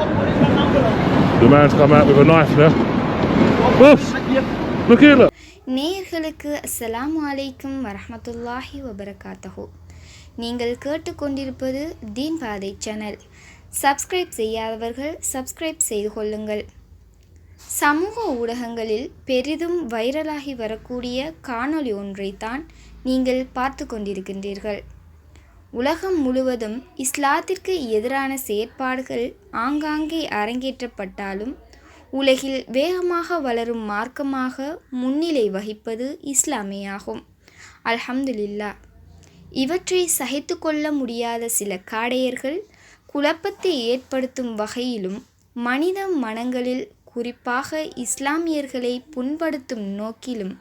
The man's come out with a knife there. Oof! Look here, look. நேயர்களுக்கு அஸ்ஸலாமு அலைக்கும் வரஹ்மத்துல்லாஹி வபரகாத்தஹு. நீங்கள் கேட்டுக்கொண்டிருப்பது தீன் பாதை சேனல். சப்ஸ்கிரைப் செய்யாதவர்கள் சப்ஸ்கிரைப் செய்து கொள்ளுங்கள். சமூக ஊடகங்களில் பெரிதும் வைரலாகி வரக்கூடிய காணொளி ஒன்றைத்தான் நீங்கள் பார்த்து கொண்டிருக்கின்றீர்கள். உலகம் முழுவதும் இஸ்லாத்திற்கு எதிரான செயற்பாடுகள் ஆங்காங்கே அரங்கேற்றப்பட்டாலும் உலகில் வேகமாக வளரும் மார்க்கமாக முன்னிலை வகிப்பது இஸ்லாமேயாகும். அல்ஹம்துலில்லாஹ். இவற்றை சகித்து கொள்ள முடியாத சில காடையர்கள் குழப்பத்தை ஏற்படுத்தும் வகையிலும் மனித மனங்களில் குறிப்பாக இஸ்லாமியர்களை புண்படுத்தும் நோக்கிலும்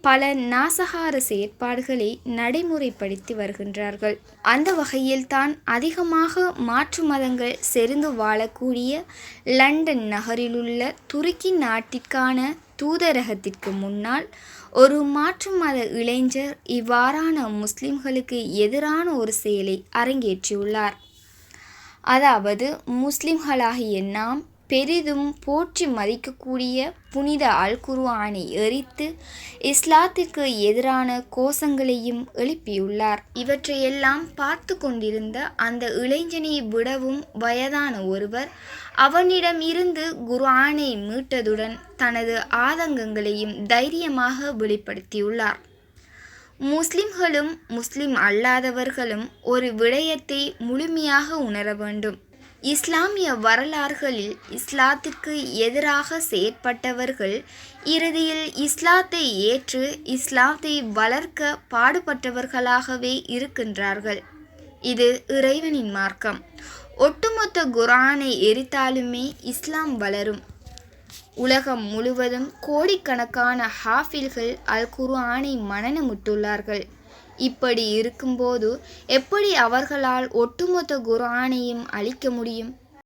பல நாசகார செயற்பாடுகளை நடைமுறைப்படுத்தி வருகின்றார்கள். அந்த வகையில்தான் அதிகமாக மாற்று மதங்கள் செறிந்து வாழக்கூடிய லண்டன் நகரிலுள்ள துருக்கி நாட்டிற்கான தூதரகத்திற்கு முன்னால் ஒரு மாற்று மத இளைஞர் இவ்வாறான முஸ்லிம்களுக்கு எதிரான ஒரு செயலை அரங்கேற்றியுள்ளார். அதாவது, முஸ்லிம்களாகிய நாம் பெரிதும் போற்றி மதிக்கக்கூடிய புனித அல் குர்ஆனை எரித்து இஸ்லாத்திற்கு எதிரான கோஷங்களையும் எழுப்பியுள்ளார். இவற்றையெல்லாம் பார்த்து கொண்டிருந்த அந்த இளைஞனை விடவும் வயதான ஒருவர் அவனிடம் இருந்து குர்ஆனை மீட்டதுடன் தனது ஆதங்கங்களையும் தைரியமாக வெளிப்படுத்தியுள்ளார். முஸ்லிம்களும் முஸ்லிம் அல்லாதவர்களும் ஒரு விடயத்தை முழுமையாக உணர வேண்டும். இஸ்லாமிய வரலாறுகளில் இஸ்லாத்திற்கு எதிராக செயற்பட்டவர்கள் இறுதியில் இஸ்லாத்தை ஏற்று இஸ்லாத்தை வளர்க்க பாடுபட்டவர்களாகவே இருக்கின்றார்கள். இது இறைவனின் மார்க்கம். ஒட்டுமொத்த குர்ஆனை எரித்தாலுமே இஸ்லாம் வளரும். உலகம் முழுவதும் கோடிக்கணக்கான ஹாஃபில்கள் அல் குர்ஆனை மனனமிட்டுள்ளார்கள். இப்படி இருக்கும்போது எப்படி அவர்களால் ஒட்டுமொத்த குர்ஆனையும் அழிக்க முடியும்?